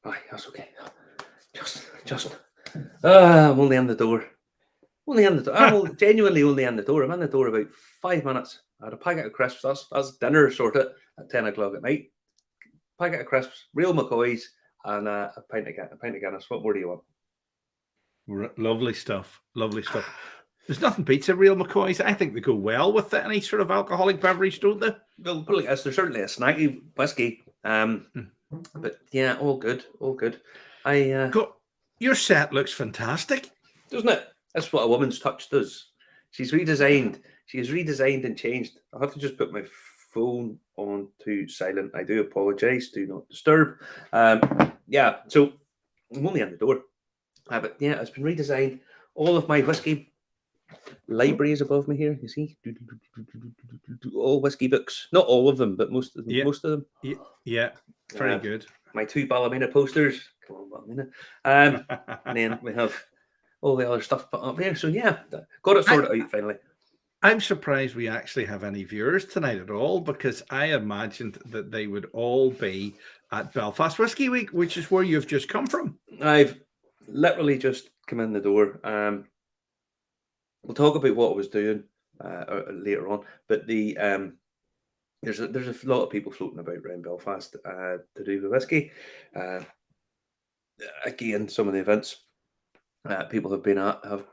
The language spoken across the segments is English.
Aye, that's okay. Just. I'm only in the door. Only in the door. Genuinely only in the door. I'm in the door about 5 minutes. I had a packet of crisps. That's dinner sorted at 10 o'clock at night. Packet of crisps, real McCoys, and a pint of Guinness. What more do you want? Lovely stuff. Lovely stuff. There's nothing beats a real McCoys. I think they go well with any sort of alcoholic beverage, don't they? Well, put it like this, there's certainly a snacky whiskey. But yeah, all good. Your set looks fantastic, doesn't it? That's what a woman's touch does. She's redesigned. She has redesigned and changed. I'll have to just put my phone on to silent. I do apologise. Do not disturb. Yeah, so I'm only on the door. But yeah, it's been redesigned. All of my whiskey library is above me here. You see, all whiskey books. Not all of them, but most of them. Yeah. Most of them. Yeah, very good. My 2 Ballymena posters. Come on, Ballymena. And then we have all the other stuff put up here. So yeah, got it sorted out finally. I'm surprised we actually have any viewers tonight at all, because I imagined that they would all be at Belfast Whiskey Week, which is where you've just come from. I've literally just come in the door. We'll talk about what I was doing later on, but there's a lot of people floating about around Belfast to do with whiskey. Again, some of the events people have been at have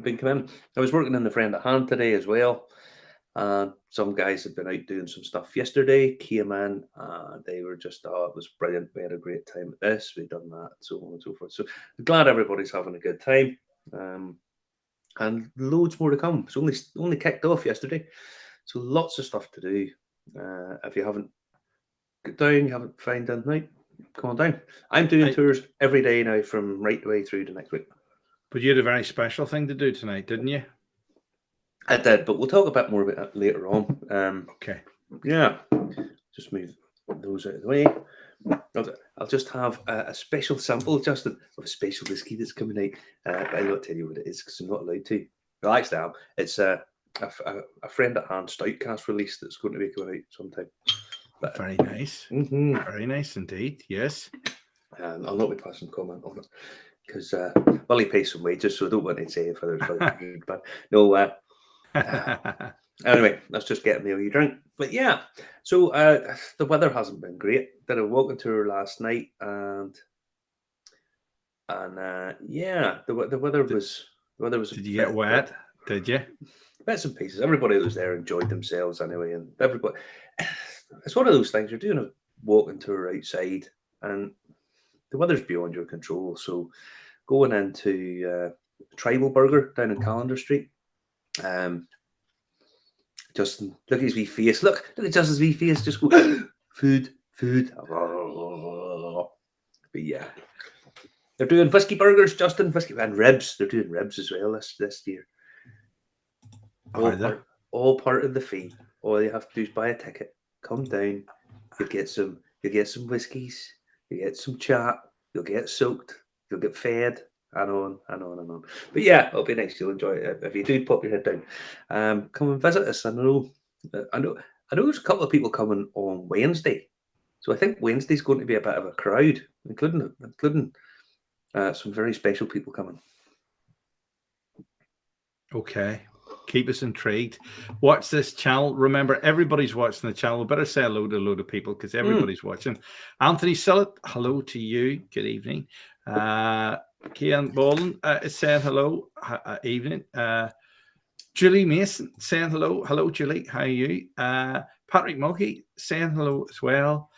been coming. I was working in the Friend at Hand today as well. Some guys had been out doing some stuff yesterday, came in, they were just, it was brilliant. We had a great time at this, we've done that, so on and so forth. So I'm glad everybody's having a good time. And loads more to come. It's only kicked off yesterday. So lots of stuff to do. If you haven't got down, you haven't found out night, come on down. I'm doing tours every day now from right the way through to next week. But you had a very special thing to do tonight, didn't you? I did, but we'll talk a bit more about that later on. Okay. Yeah. Just move those out of the way. I'll just have a special sample, Justin, of a special whiskey that's coming out. But I'll not tell you what it is because I'm not allowed to. Well, actually, I am. It's a Friend at Hand stout cast release that's going to be coming out sometime. But, very nice. Mm-hmm. Very nice indeed. Yes. I'll not be passing comment on it because he pays some wages, so I don't want to say if it's good. But no. Anyway, that's just getting me a wee drink. But yeah, so the weather hasn't been great. Did a walking tour last night, and yeah, the weather was. Did you get wet? Did you? Bits and pieces. Everybody that was there enjoyed themselves anyway, and everybody. It's one of those things. You're doing a walking tour outside, and the weather's beyond your control. So, going into Tribal Burger down in Callender Street. Justin, look at his wee face. Look at Justin's wee face. Just go, food. But yeah, they're doing whiskey burgers, Justin, whiskey and ribs. They're doing ribs as well this year. All part of the fee. All you have to do is buy a ticket, come down. You get some whiskeys. You get some chat. You'll get soaked. You'll get fed. And on and on and on. But yeah, it'll be nice. You'll enjoy it if you do pop your head down. Come and visit us. I know there's a couple of people coming on Wednesday, so I think Wednesday's going to be a bit of a crowd, including some very special people coming. Okay, keep us intrigued. Watch this channel. Remember, everybody's watching the channel. We better say hello to a load of people because everybody's watching. Anthony Sillett, hello to you. Good evening. Kian Bolin is saying hello. Evening. Julie Mason saying hello. Hello, Julie. How are you? Patrick Mulkey saying hello as well.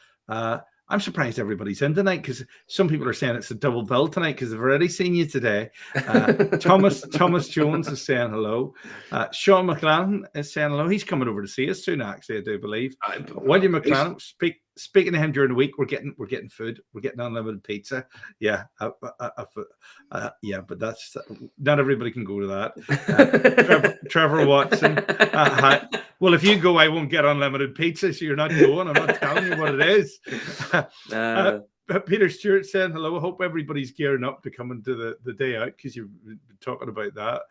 I'm surprised everybody's in tonight because some people are saying it's a double bill tonight because they've already seen you today. Thomas Jones is saying hello. Sean McLaren is saying hello. He's coming over to see us soon, actually, I do believe. William McLaren, speaking to him during the week, we're getting food. We're getting unlimited pizza. Yeah, yeah, but that's not everybody can go to that. Trevor Watson. Well, if you go, I won't get unlimited pizza, so you're not going. I'm not telling you what it is. Peter Stewart saying hello. I hope everybody's gearing up to come into the day out because you've been talking about that.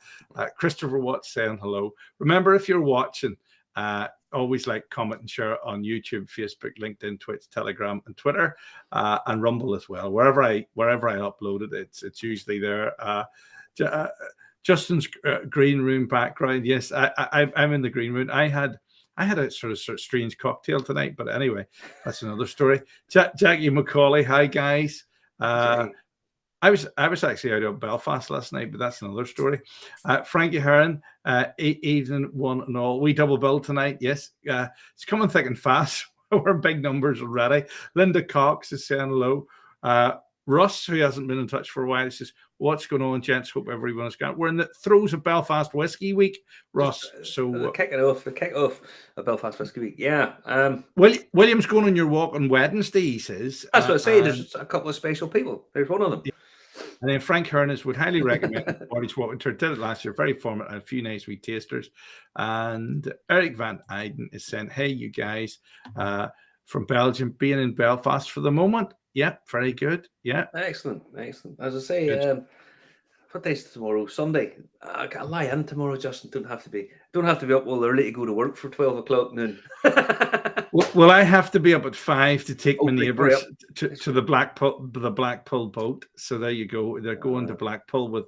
Christopher Watts saying hello. Remember, if you're watching always like, comment, and share on YouTube, Facebook, LinkedIn, Twitch, Telegram, and Twitter, and Rumble as well. Wherever I upload it, it's usually there. Justin's green room background. Yes, I'm in the green room. I had a sort of strange cocktail tonight, but anyway, that's another story. Jackie McCauley, hi guys. I was actually out of Belfast last night, but that's another story. Frankie Heron, evening one and all. We double bill tonight. Yes, it's coming thick and fast. We're big numbers already. Linda Cox is saying hello. Russ, who hasn't been in touch for a while, says, "What's going on, gents? Hope everyone is going." We're in the throes of Belfast Whiskey Week, Russ. So kick off of Belfast Whiskey Week. Yeah. William's going on your walk on Wednesday, he says. That's what I say. There's just a couple of special people. There's one of them. Yeah. And then Frank Hernes would highly recommend Marty's Walking Tour. Did it last year. Very formative and a few nice wee tasters. And Eric Van Eyden is saying, "Hey, you guys from Belgium, being in Belfast for the moment." Yeah, very good. Yeah. Excellent. As I say, what day's tomorrow? Sunday. I can lie in tomorrow, Justin. Don't have to be up all early to go to work for 12 o'clock noon. Well, I have to be up at 5 to take my neighbours to the Blackpool boat. So there you go. They're going to Blackpool with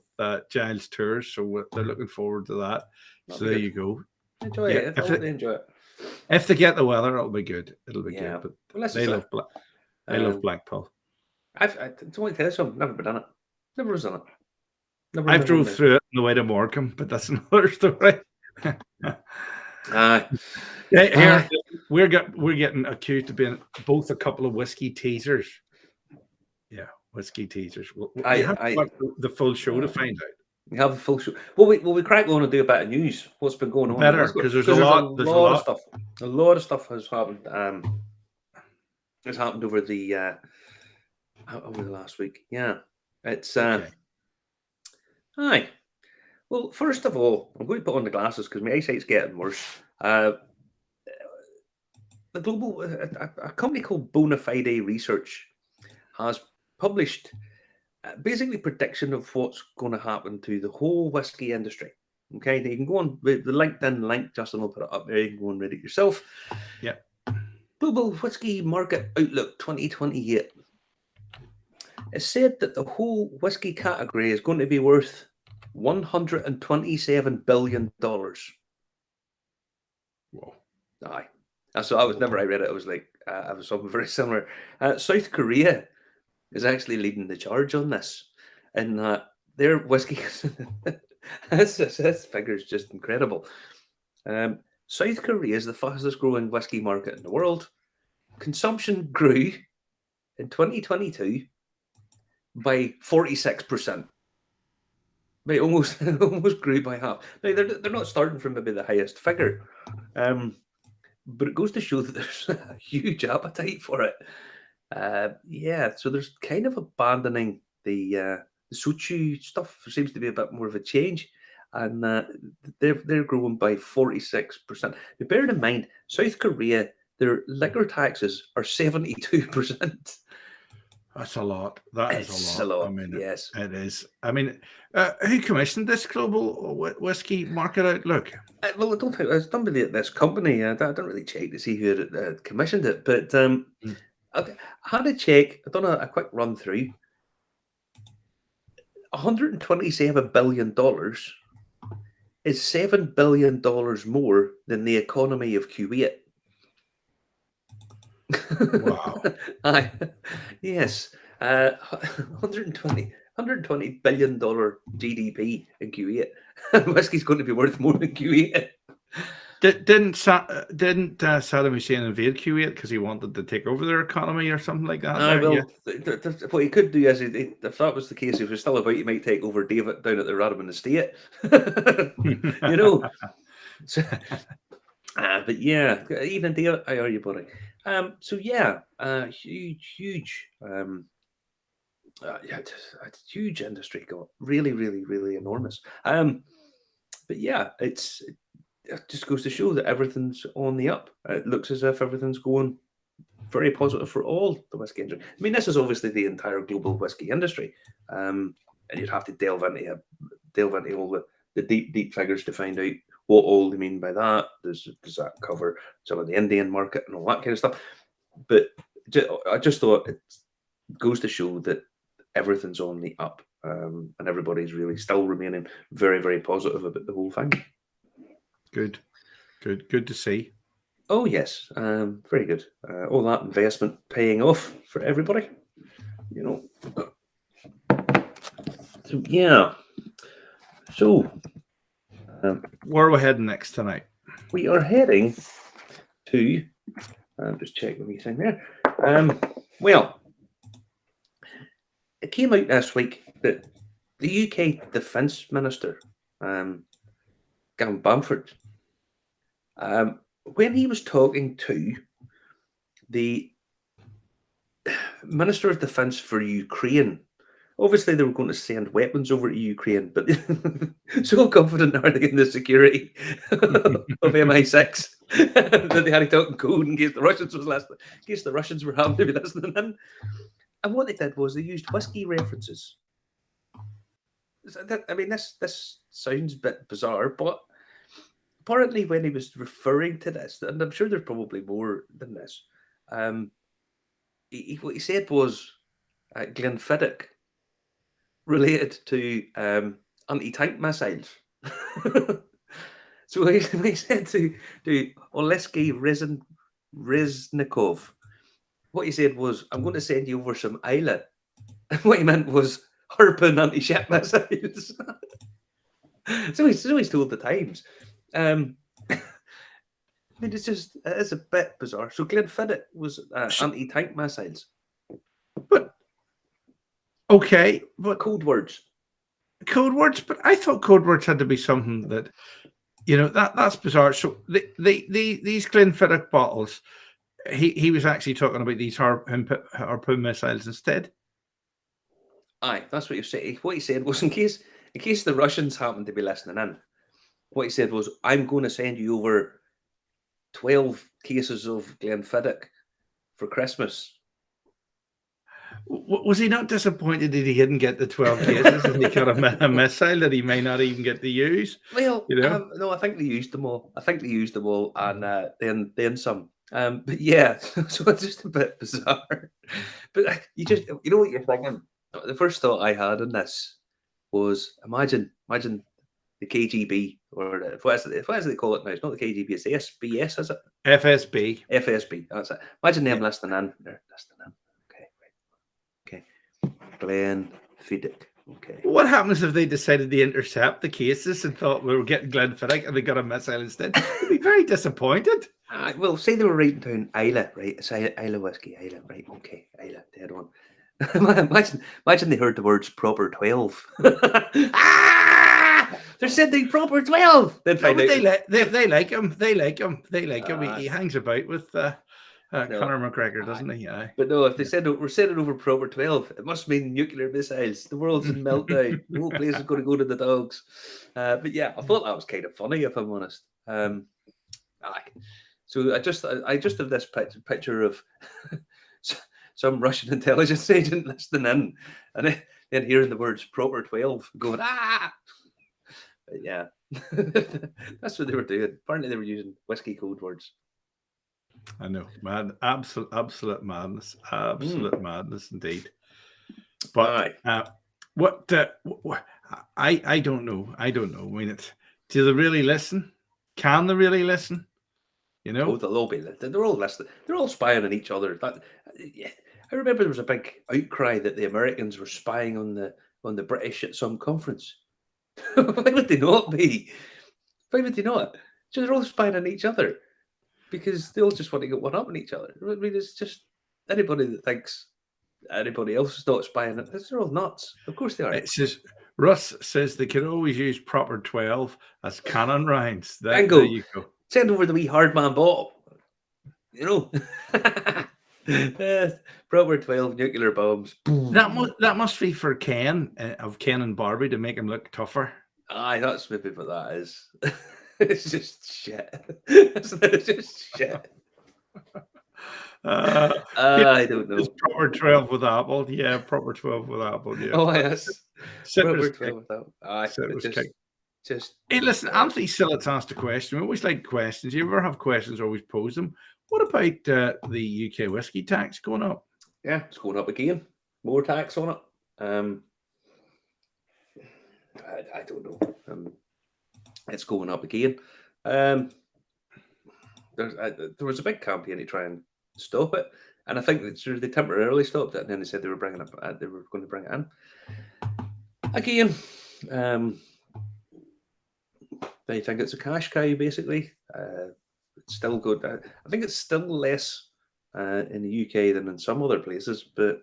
Giles Tours, so they're looking forward to that. So there you go. Enjoy it. Enjoy it. If they get the weather, it'll be good. It'll be good. But I love Blackpool. I don't want to tell you something. Never been on it. Never was on it. I drove through it on the way to Morecambe, but that's another story. Here we're getting accused of being both a couple of whiskey teasers. Yeah, whiskey teasers. We have to watch the full show to find out. We have a full show. Well, we crack on and do a bit of news. What's been going on? Better, because there's a lot of stuff. A lot of stuff has happened. It's happened over the last week. Yeah, it's Hi. Well, first of all, I'm going to put on the glasses because my eyesight's getting worse. The global a company called Bonafide Research has published basically prediction of what's going to happen to the whole whiskey industry. Okay, now you can go on the LinkedIn link. Justin will put it up there. You can go and read it yourself. Yeah. Global Whiskey Market Outlook 2028. It's said that the whole whiskey category is going to be worth $127 billion. Whoa. Aye. So I read it, I was like, I was something very similar. South Korea is actually leading the charge on this. And their whiskey, this figure is just incredible. South Korea is the fastest growing whiskey market in the world. Consumption grew in 2022 by 46%. They almost grew by half. Now, they're not starting from maybe the highest figure, but it goes to show that there's a huge appetite for it. So there's kind of abandoning the soju stuff. There seems to be a bit more of a change, and they're growing by 46%. Now, bearing in mind, South Korea, their liquor taxes are 72%. That's a lot. That is a lot. I mean, yes, it is. I mean, who commissioned this global whiskey market outlook? Well, I don't think it's done by this company. I don't really check to see who had commissioned it, but I had a check. I've done a quick run through. $127 billion is $7 billion more than the economy of Kuwait. Wow. Yes. $120 billion GDP in Kuwait. Whiskey's going to be worth more than Kuwait. Didn't Saddam Hussein invade Kuwait because he wanted to take over their economy or something like that? What he could do is, if that was the case, if he was still about, he might take over David down at the Radman estate. You know. So, but yeah, even David, how are you, buddy? Huge. It's a huge industry, really, really, really enormous. But yeah, it just goes to show that everything's on the up. It looks as if everything's going very positive for all the whiskey industry. I mean, this is obviously the entire global whiskey industry, and you'd have to delve into all the deep figures to find out what all they mean by that. Does that cover some of the Indian market and all that kind of stuff? But I just thought it goes to show that everything's on the up, and everybody's really still remaining very, very positive about the whole thing. Good to see. Oh yes, very good. All that investment paying off for everybody, you know. So yeah. So where are we heading next tonight? We are heading to. Just check the wee thing there. Well, it came out this week that the UK Defence Minister, Gavin Bamford, when he was talking to the Minister of Defence for Ukraine, obviously they were going to send weapons over to Ukraine, but so confident are they in the security of MI6 that they had to talk in code in case the Russians was listening, in case the Russians were having to be listening in. And what they did was they used whiskey references. I mean, this sounds a bit bizarre, but apparently when he was referring to this, and I'm sure there's probably more than this, what he said was Glenfiddich related to anti-tank missiles. So he said to Oleksiy Reznikov, what he said was, I'm going to send you over some Isla. And what he meant was Harpoon anti-ship missiles. so he's told the Times. I mean, it's a bit bizarre. So Glenfiddich was anti-tank missiles. But okay, but code words. But I thought code words had to be something that, that's bizarre. So these Glenfiddich bottles, he was actually talking about these harpoon missiles instead. Aye, that's what you say. What he said was, in case the Russians happened to be listening in, what he said was, I'm going to send you over 12 cases of Glenfiddich for Christmas. Was he not disappointed that he didn't get the 12 cases and he got a missile that he may not even get to use? Well, no, I think they used them all. And then some. But yeah, so it's just a bit bizarre. But you know what you're thinking? The first thought I had on this was, imagine the KGB, or what is they call it now? It's not the KGB, it's the SBS, is it? FSB. FSB, that's it. Imagine them listening in. They're listening in. Okay. Glenfiddich. Okay. What happens if they decided to intercept the cases and thought we were getting Glenfiddich and they got a missile instead? They'd be very disappointed. Well, say they were writing down Isla, right? It's Isla whiskey, Isla, right? Okay, Isla, dead on. Imagine they heard the words proper 12. They're sending proper 12. They'd find out. They like him. They like him. He hangs about with Conor McGregor, doesn't he? Yeah. But no, if they said we're sending over proper 12, it must mean nuclear missiles. The world's in meltdown. The whole place is going to go to the dogs. But yeah, I thought that was kind of funny, if I'm honest. So I just have this picture of some Russian intelligence agent listening in, and then hearing the words proper 12, going, ah! But yeah, that's what they were doing. Apparently they were using whiskey code words. I know, man. Absolute madness. Absolute madness indeed. But I don't know. I mean, do they really listen? Can they really listen? Oh, they'll all be. They're all listening. They're all spying on each other. I remember there was a big outcry that the Americans were spying on the British at some conference. Why would they not be? Why would they not? So they're all spying on each other because they all just want to get one up on each other. I mean, it's just anybody that thinks anybody else is not spying on they're all nuts. Of course they are. It says Russ says they could always use proper 12 as cannon rounds. There you go. Send over the wee hard man bottle. Proper 12 nuclear bombs. That must be for Ken and Barbie to make him look tougher. Aye, that's maybe what that is. It's just shit. It's just shit. I don't know. It's proper 12 with apple. Yeah, proper 12 with apple. Yeah. Oh, yes. Proper 12 with apple. Aye, Just Hey, listen, Anthony Sillett's asked a question. We always like questions. You ever have questions, always pose them. What about the UK whiskey tax going up? yeah, it's going up again. More tax on it. I don't know. It's going up again. There was a big campaign to try and stop it, and I think that they temporarily stopped it, and then they said they were bringing it. They were going to bring it in again. They think it's a cash cow, basically. It's still good. I think it's still less in the UK than in some other places, but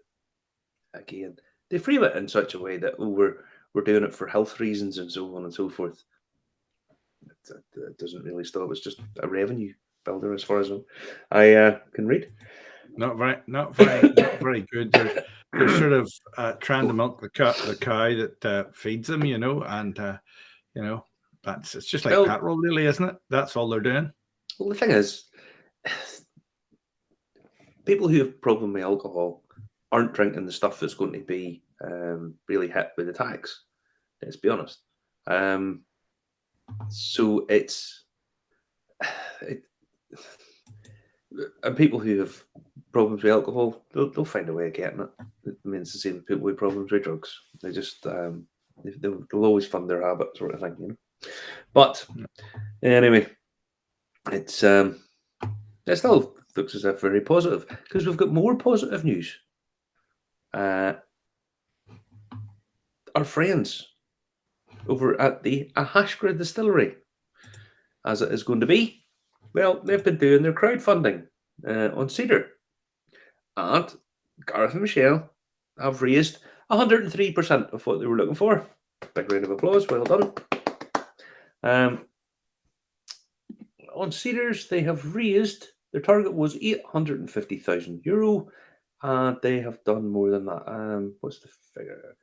again, they frame it in such a way that we're doing it for health reasons and so on and so forth. It doesn't really stop. It's just a revenue builder, as far as I can read. Not very good. They're sort of trying to milk the cow that feeds them, and it's just like petrol, really, isn't it? That's all they're doing. Well, the thing is, people who have a problem with alcohol aren't drinking the stuff that's going to be really hit with the tax. Let's be honest. So and people who have problems with alcohol, they'll find a way of getting it. I mean, it's the same with people with problems with drugs. They just they'll always fund their habit, sort of thing, But anyway, it still looks as if very positive, because we've got more positive news. Our friends over at the Ahashgra Distillery, as it is going to be, well, they've been doing their crowdfunding on Cedar, and Gareth and Michelle have raised 103% of what they were looking for. Big round of applause, well done. On Cedars, they have raised, their target was €850,000, and they have done more than that. What's the figure?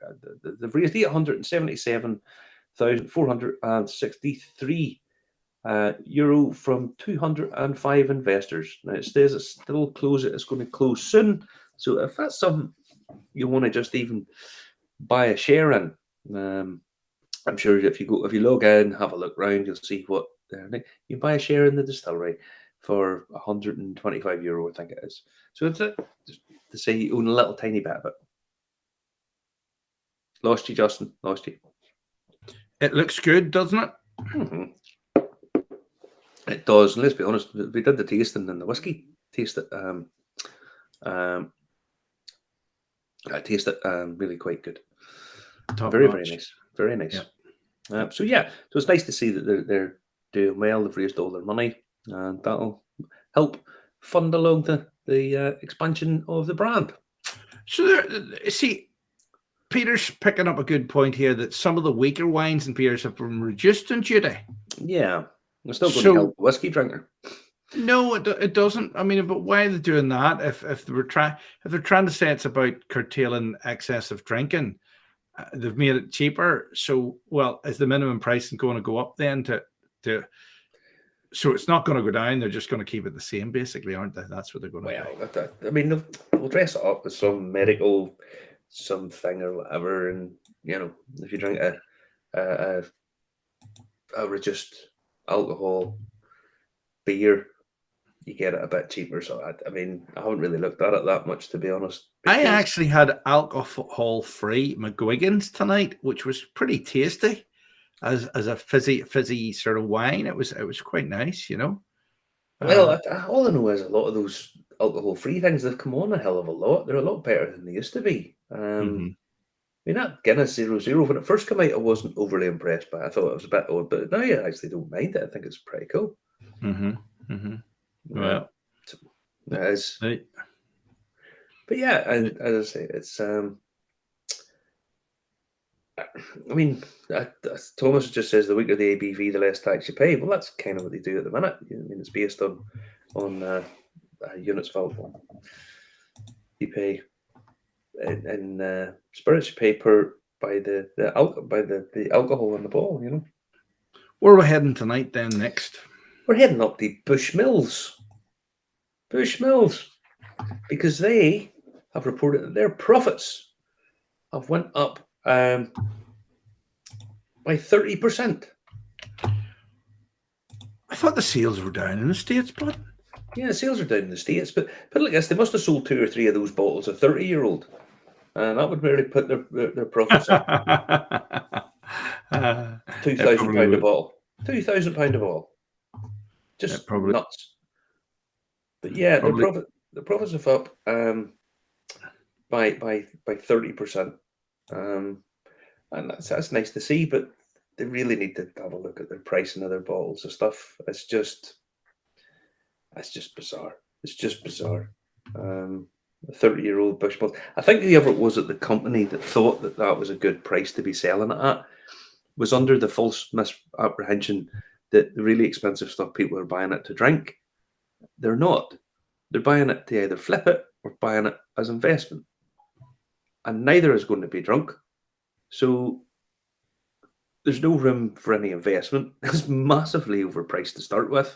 They've raised €877,463 euro from 205 investors. Now, it says it's still closing. It's going to close soon. So if that's something you want to just even buy a share in, I'm sure if you log in, have a look around, you'll see what you buy a share in the distillery for €125, I think it is. So it's to say you own a little tiny bit of it. Lost you, Justin. Lost you. It looks good, doesn't it? Mm-hmm. It does. And let's be honest, we did the tasting and the whiskey. Taste it. I taste it really quite good. Very nice. Very nice. Yeah. So it's nice to see that they're doing well. They've raised all their money, and that'll help fund along the expansion of the brand. So Peter's picking up a good point here that some of the weaker wines and beers have been reduced in duty. Yeah, it's still going to help the whiskey drinker. No, it doesn't. I mean, but why are they doing that? If they're trying to say it's about curtailing excessive drinking, they've made it cheaper. So, is the minimum price going to go up then so it's not going to go down? They're just going to keep it the same, basically, aren't they? That's what they're going to do. I mean, they'll dress it up with some medical something or whatever, and if you drink a reduced alcohol beer, you get it a bit cheaper. So I haven't really looked at it that much, to be honest. I actually had alcohol-free McGuigan's tonight, which was pretty tasty as a fizzy sort of wine. It was quite nice, Well, all I know is a lot of those alcohol-free things, they've come on a hell of a lot. They're a lot better than they used to be. I mean, that Guinness 0.0, when it first came out, I wasn't overly impressed by it. I thought it was a bit odd, but now I actually don't mind it. I think it's pretty cool. Well, it is. Right. But yeah, and as I say, it's Thomas just says the weaker the ABV, the less tax you pay. Well, that's kind of what they do at the minute. It's based on units valuable. You pay in spirits. You pay by the alcohol in the bottle. Where are we heading tonight? Then next, we're heading up the Bushmills, because they have reported that their profits have went up by 30%. I thought the sales were down in the States, but Yeah, sales are down in the States, but like this, they must have sold 2 or 3 of those bottles of 30-year-old, and that would really put their profits up. it £2,000 probably a would. bottle. £2,000 a bottle. It Just probably nuts. But yeah, probably. the profits are up by 30%. And that's nice to see, but they really need to have a look at their pricing of their bottles of stuff. It's just bizarre. It's just bizarre. A 30-year-old Bushmills. I think whoever it was at the company that thought that that was a good price to be selling it at was under the false misapprehension that the really expensive stuff people are buying it to drink. They're not. They're buying it to either flip it or buying it as investment. And neither is going to be drunk. So there's no room for any investment. It's massively overpriced to start with.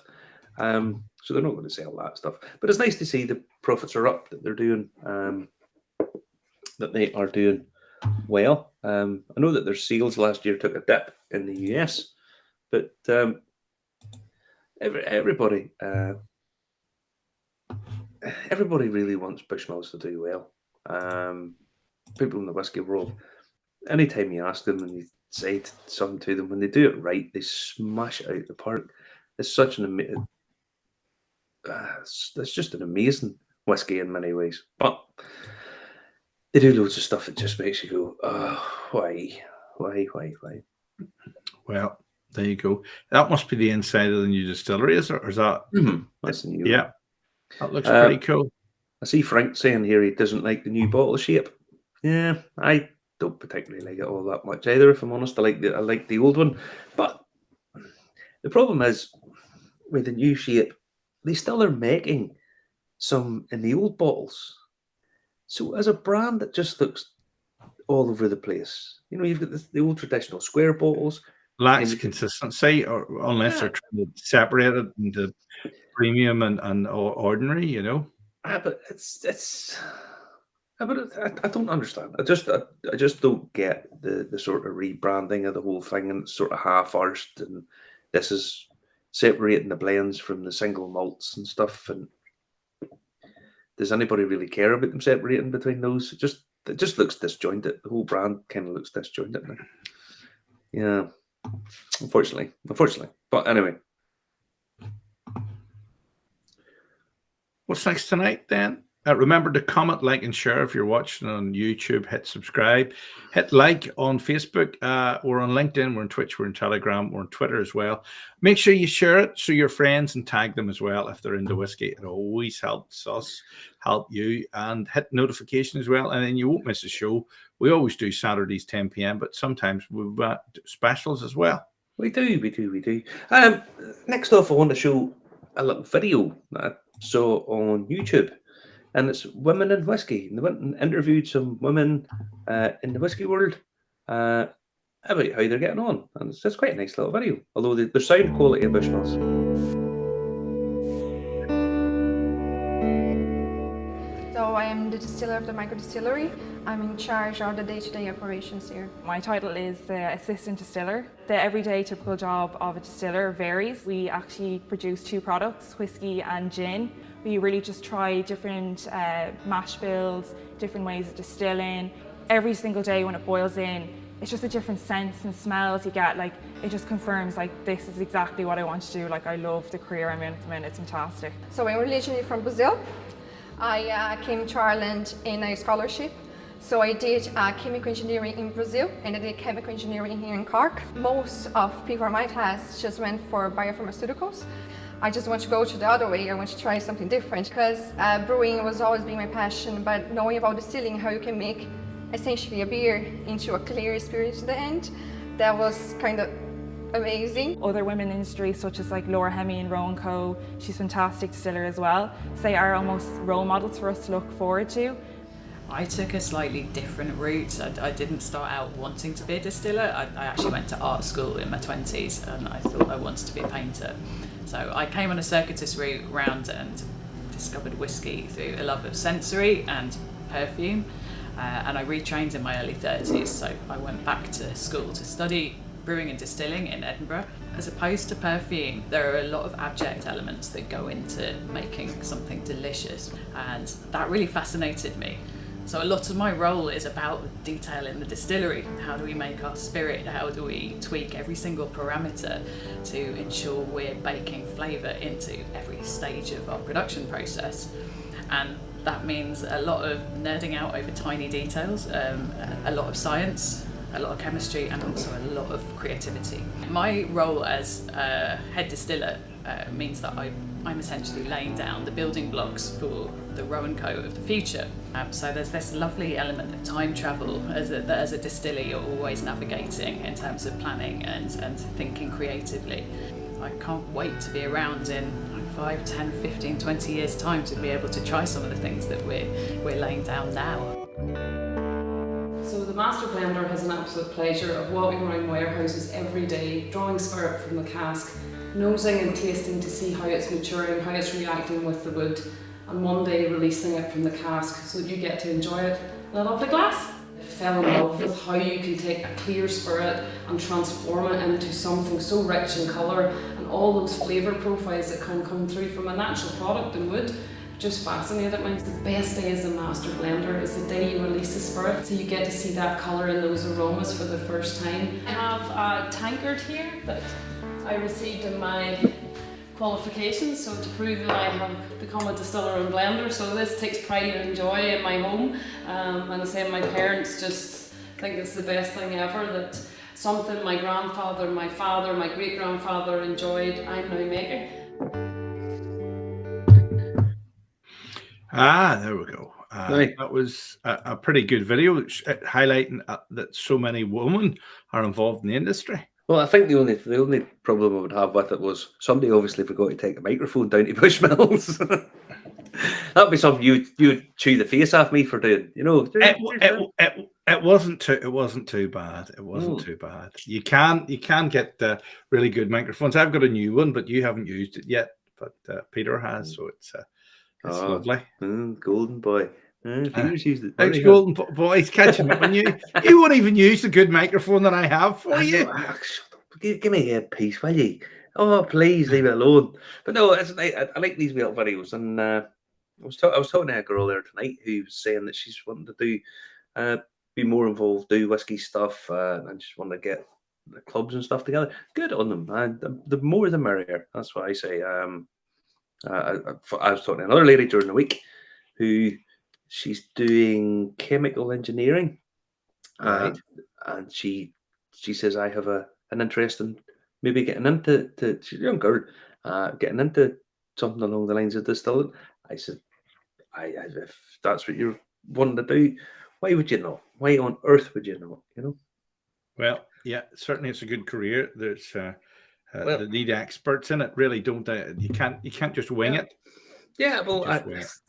So they're not going to sell that stuff. But it's nice to see the profits are up, that they're doing, that they are doing well. I know that their sales last year took a dip in the US, but everybody really wants Bushmills to do well. People in the whiskey world, anytime you ask them and you say something to them, when they do it right, they smash it out the park. It's such an amazing. It's just an amazing whiskey in many ways, but they do loads of stuff that just makes you go, "Oh, why? Well, there you go. That must be the inside of the new distillery, is it? Or is that? That's the new Yeah, that looks pretty cool. I see Frank saying here he doesn't like the new bottle shape. Yeah, I don't particularly like it all that much either. If I'm honest, I like the old one, but the problem is with the new shape, they still are making some in the old bottles. So as a brand that just looks all over the place, you've got the old traditional square bottles. Lacks And consistency, or unless they're yeah, trying to separate it into premium and ordinary, but I don't understand. I just don't get the sort of rebranding of the whole thing, and it's sort of half-arsed, and this is separating the blends from the single malts and stuff. And does anybody really care about them separating between those? It just looks disjointed. The whole brand kind of looks disjointed now. Yeah, unfortunately. But anyway, what's next tonight then? Remember to comment, like, and share if you're watching on YouTube. Hit subscribe. Hit like on Facebook. We're on LinkedIn. We're on Twitch. We're on Telegram. We're on Twitter as well. Make sure you share it to your friends and tag them as well if they're into whiskey. It always helps us help you. And hit notification as well. And then you won't miss a show. We always do Saturdays 10 p.m. But sometimes we've got specials as well. We do. Next off, I want to show a little video that I saw on YouTube. And it's women in whiskey. And they went and interviewed some women in the whiskey world about how they're getting on. And it's quite a nice little video, although the sound quality of Bushmills. So I am the distiller of the micro distillery. I'm in charge of the day-to-day operations here. My title is the assistant distiller. The everyday typical job of a distiller varies. We actually produce 2 products, whiskey and gin. We really just try different mash bills, different ways of distilling. Every single day when it boils in, it's just a different scents and smells you get. Like, it just confirms, like, this is exactly what I want to do. Like, I love the career I'm in at the minute. It's fantastic. So I'm originally from Brazil. I came to Ireland in a scholarship. So I did chemical engineering in Brazil, and I did chemical engineering here in Cork. Most of people in my class just went for biopharmaceuticals. I just want to go to the other way. I want to try something different, because brewing was always been my passion, but knowing about distilling, how you can make essentially a beer into a clear spirit in the end, that was kind of amazing. Other women in the industry, such as like Laura Hemme and Rowan Coe, she's a fantastic distiller as well. So they are almost role models for us to look forward to. I took a slightly different route. I didn't start out wanting to be a distiller. I actually went to art school in my 20s, and I thought I wanted to be a painter. So I came on a circuitous route round and discovered whiskey through a love of sensory and perfume. And I retrained in my early 30s, so I went back to school to study brewing and distilling in Edinburgh. As opposed to perfume, there are a lot of abject elements that go into making something delicious, and that really fascinated me. So a lot of my role is about detail in the distillery. How do we make our spirit? How do we tweak every single parameter to ensure we're baking flavour into every stage of our production process? And that means a lot of nerding out over tiny details, a lot of science, a lot of chemistry, and also a lot of creativity. My role as head distiller means that I'm essentially laying down the building blocks for the Rowan Co of the future. So there's this lovely element of time travel as a distiller you're always navigating in terms of planning and thinking creatively. I can't wait to be around in 5, 10, 15, 20 years time to be able to try some of the things that we're laying down now. So the master blender has an absolute pleasure of walking around warehouses every day, drawing spirit from the cask, nosing and tasting to see how it's maturing, how it's reacting with the wood, and one day releasing it from the cask so that you get to enjoy it in a lovely glass. I fell in love with how you can take a clear spirit and transform it into something so rich in colour, and all those flavour profiles that can come through from a natural product in wood just fascinated me. The best day as a master blender is the day you release the spirit, so you get to see that colour and those aromas for the first time. I have a tankard here that I received in my qualifications, so to prove that I have become a distiller and blender. So this takes pride and joy in my home, and I say my parents just think it's the best thing ever, that something my grandfather, my father, my great grandfather enjoyed, I'm now making. There we go. Right. That was a pretty good video highlighting that so many women are involved in the industry. Well, I think the only problem I would have with it was somebody obviously forgot to take a microphone down to Bushmills. That'd be something you would chew the face off me for doing. You know, it wasn't too bad. It wasn't too bad. You can get really good microphones. I've got a new one, but you haven't used it yet. But Peter has, so it's lovely. Golden boy. Peter's used it. Thanks, golden boy. He's catching up on you. You won't even use the good microphone that I have for you. Give me a headpiece, will you? Oh, please leave it alone. But no, I like these little videos, and I was talking to a girl there tonight who was saying that she's wanting to do be more involved, do whiskey stuff, and just want to get the clubs and stuff together. Good on them, man. The more the merrier. That's what I say. I was talking to another lady during the week who she's doing chemical engineering, Right. and she says I have an interest in maybe getting into she's a young girl, getting into something along the lines of distilling. I said, if that's what you're wanting to do, why would you not? Why on earth would you not? You know. Well, yeah, certainly it's a good career. There's they need experts in it. Really, don't they? You can't just wing it. Yeah, well, there's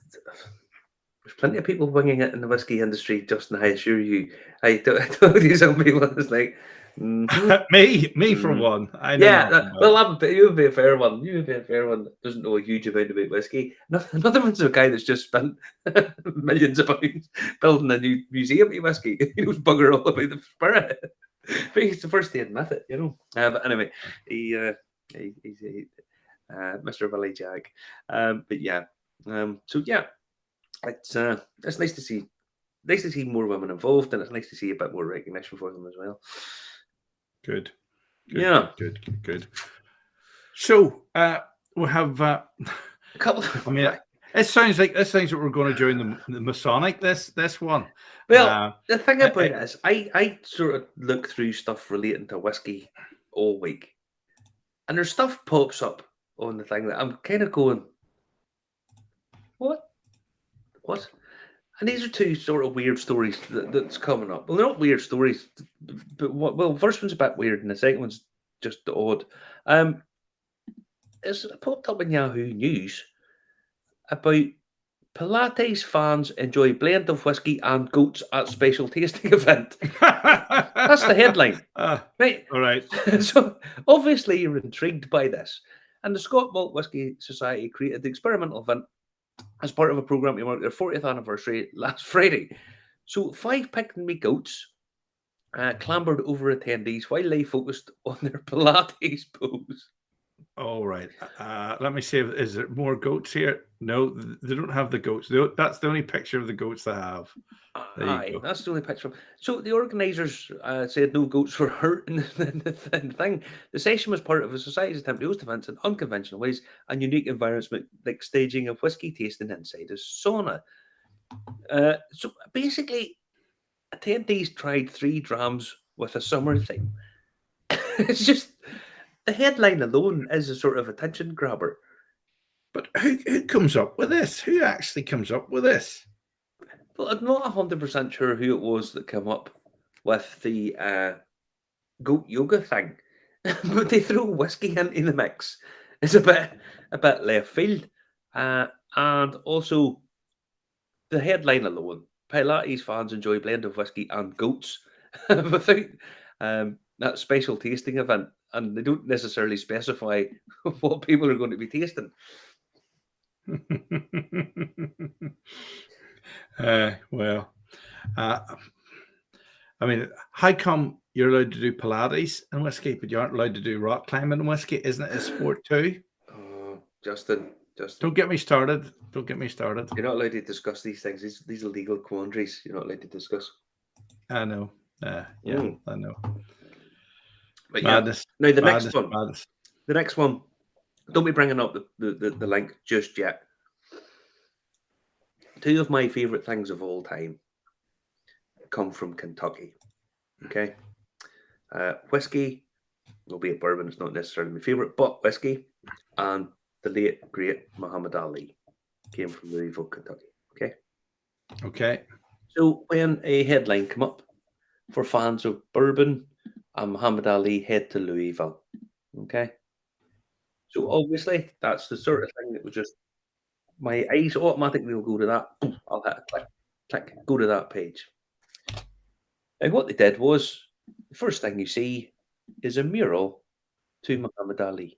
plenty of people winging it in the whiskey industry, Justin. I assure you. I told you some people. It's like me for one. I know. Yeah, well, you would be a fair one. You would be a fair one that doesn't know a huge amount about whiskey. Another one's a guy that's just spent millions of pounds building a new museum of whiskey. He knows bugger all about the spirit. But he's the first to admit it, you know. But anyway, he's Mr. Billy Jack. But yeah, so yeah, it's nice to see more women involved, and it's nice to see a bit more recognition for them as well. Good. Yeah. Good. So we have a couple. I mean, it sounds like we're going to join the Masonic. This one. Well, the thing about it is, I sort of look through stuff relating to whiskey all week, and there's stuff pops up on the thing that I'm kind of going, what? And these are two sort of weird stories that's coming up. Well, they're not weird stories, but the first one's a bit weird, and the second one's just odd. It's popped up in Yahoo News about Pilates fans enjoy blend of whiskey and goats at special tasting event. That's the headline. Right. All right. So obviously you're intrigued by this. And the Scott Malt Whisky Society created the experimental event as part of a programme to mark their 40th anniversary last Friday. So 5 picked me goats clambered over attendees while they focused on their Pilates pose. All right. Let me see. Is there more goats here? No, they don't have the goats. That's the only picture of the goats they have. There you Aye, go. that's the only picture. So the organisers said no goats were hurt in the thing. The session was part of a society's attempt to host events in unconventional ways and unique environments, like staging of whiskey tasting inside a sauna. So basically, attendees tried 3 drams with a summer theme. It's just the headline alone is a sort of attention grabber. But who comes up with this? Who actually comes up with this? Well, I'm not 100% sure who it was that came up with the goat yoga thing, but they throw whiskey into the mix. It's a bit left field, and also the headline alone: Pilates fans enjoy blend of whiskey and goats without that special tasting event, and they don't necessarily specify what people are going to be tasting. Well, I mean, how come you're allowed to do Pilates and whiskey, but you aren't allowed to do rock climbing and whiskey? Isn't it a sport too? Oh, Justin, Don't get me started. Don't get me started. you're not allowed to discuss these things. These are legal quandaries. You're not allowed to discuss. I know. Yeah, I know. But Madness. Now the Madness, next one. madness. The next one. Don't be bringing up the link just yet. 2 of my favourite things of all time come from Kentucky. Okay. Whiskey, albeit bourbon, it's not necessarily my favourite, but whiskey and the late, great Muhammad Ali came from Louisville, Kentucky. Okay. Okay. So when a headline come up for fans of bourbon and Muhammad Ali head to Louisville. Okay. So obviously that's the sort of thing that was just my eyes automatically will go to that. Boom, I'll hit a click, go to that page. And what they did was the first thing you see is a mural to Muhammad Ali.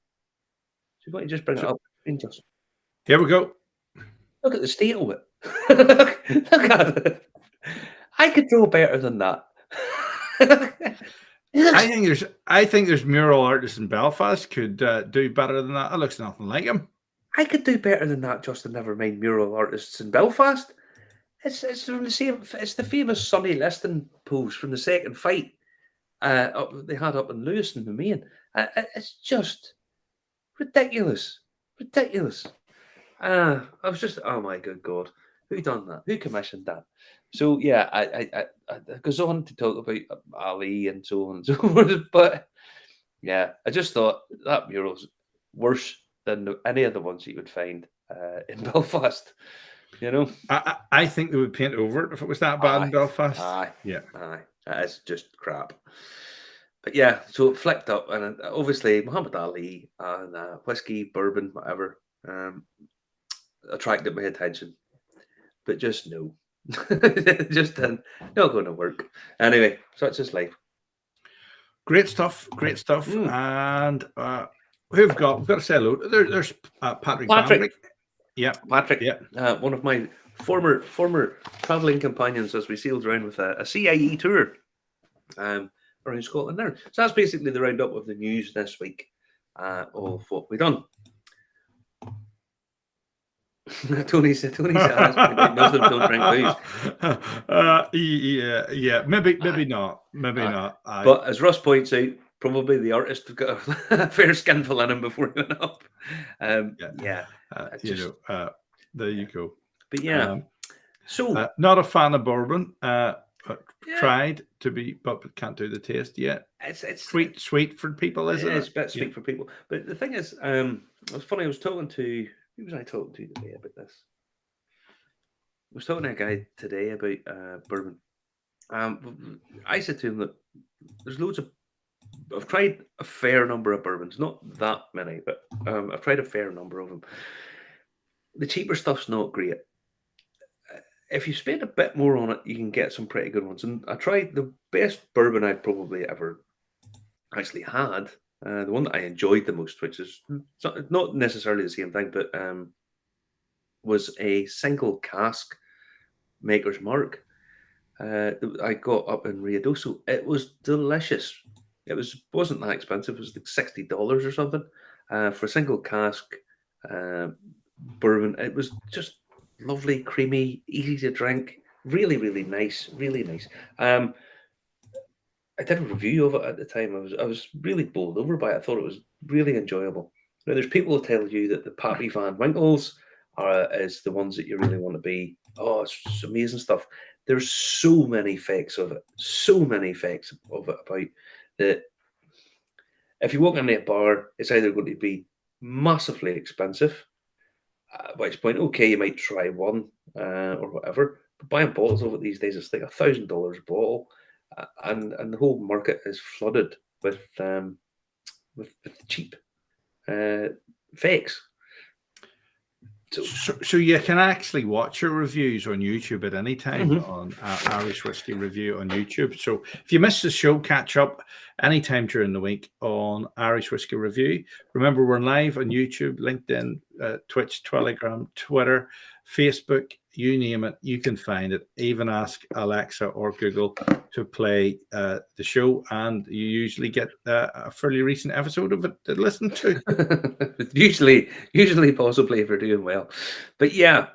So why don't you just bring it up and just Here we go. look at the state of it. Look at it. I could draw better than that. I think there's mural artists in Belfast could do better than that. It looks nothing like him. I could do better than that, Justin. Never mind mural artists in Belfast. It's from the same. It's the famous Sonny Liston pose from the second fight they had up in Lewis in the main. It's just ridiculous, ridiculous. I was just, oh my good God, who done that? Who commissioned that? So yeah, I goes on to talk about Ali and so on and so forth. But yeah, I just thought that mural's worse than any of the ones that you would find in Belfast. You know, I think they would paint over it if it was that bad in Belfast. Aye, Yeah. aye, that is just crap. But yeah, so it flicked up, and obviously Muhammad Ali and whiskey, bourbon, whatever, attracted my attention. But just no, just didn't. Not going to work. Anyway, such is life. Great stuff. Great stuff. And we've got to say hello. There's Patrick. Bambrick. Yeah, Patrick. Yeah, one of my former travelling companions as we sailed around with a CIE tour around Scotland there. So that's basically the roundup of the news this week of what we've done. Tony said, Muslims don't drink booze. Yeah, maybe not. But as Russ points out, probably the artist got a fair skinful in him before he went up. There you go. But yeah, so not a fan of bourbon. Tried to be, but can't do the taste yet. It's sweet for people, isn't it? It's a bit sweet for people. But the thing is, it was funny. I was talking to who was I talking to today about this? I was talking to a guy today about bourbon. I said to him that there's loads of. I've tried a fair number of bourbons, not that many, but I've tried a fair number of them. The cheaper stuff's not great. If you spend a bit more on it, you can get some pretty good ones. And I tried the best bourbon I've probably ever actually had. The one that I enjoyed the most, which is not necessarily the same thing, but was a single cask Maker's Mark. I got up in Riadoso. It was delicious. Wasn't that expensive. It was like $60 or something for a single cask bourbon. It was just lovely, creamy, easy to drink. Really, really nice. Really nice. I did a review of it at the time. I was really bowled over by it. I thought it was really enjoyable. Now, there's people who tell you that the Pappy Van Winkles is the ones that you really want to be. Oh, it's amazing stuff. There's so many fakes of it. So many fakes of it about that. If you walk into a bar, it's either going to be massively expensive, at which point, okay, you might try one or whatever. But buying bottles of it these days, it's like $1,000 a bottle, and the whole market is flooded with cheap fakes. So you can actually watch your reviews on YouTube at any time Mhm. on Irish Whiskey Review on YouTube. So if you missed the show, catch up anytime during the week on Irish Whiskey Review. Remember, we're live on YouTube, LinkedIn, Twitch, Telegram, Twitter, Facebook, you name it, you can find it. Even ask Alexa or Google to play the show, and you usually get a fairly recent episode of it to listen to. usually, possibly if you're doing well, but yeah,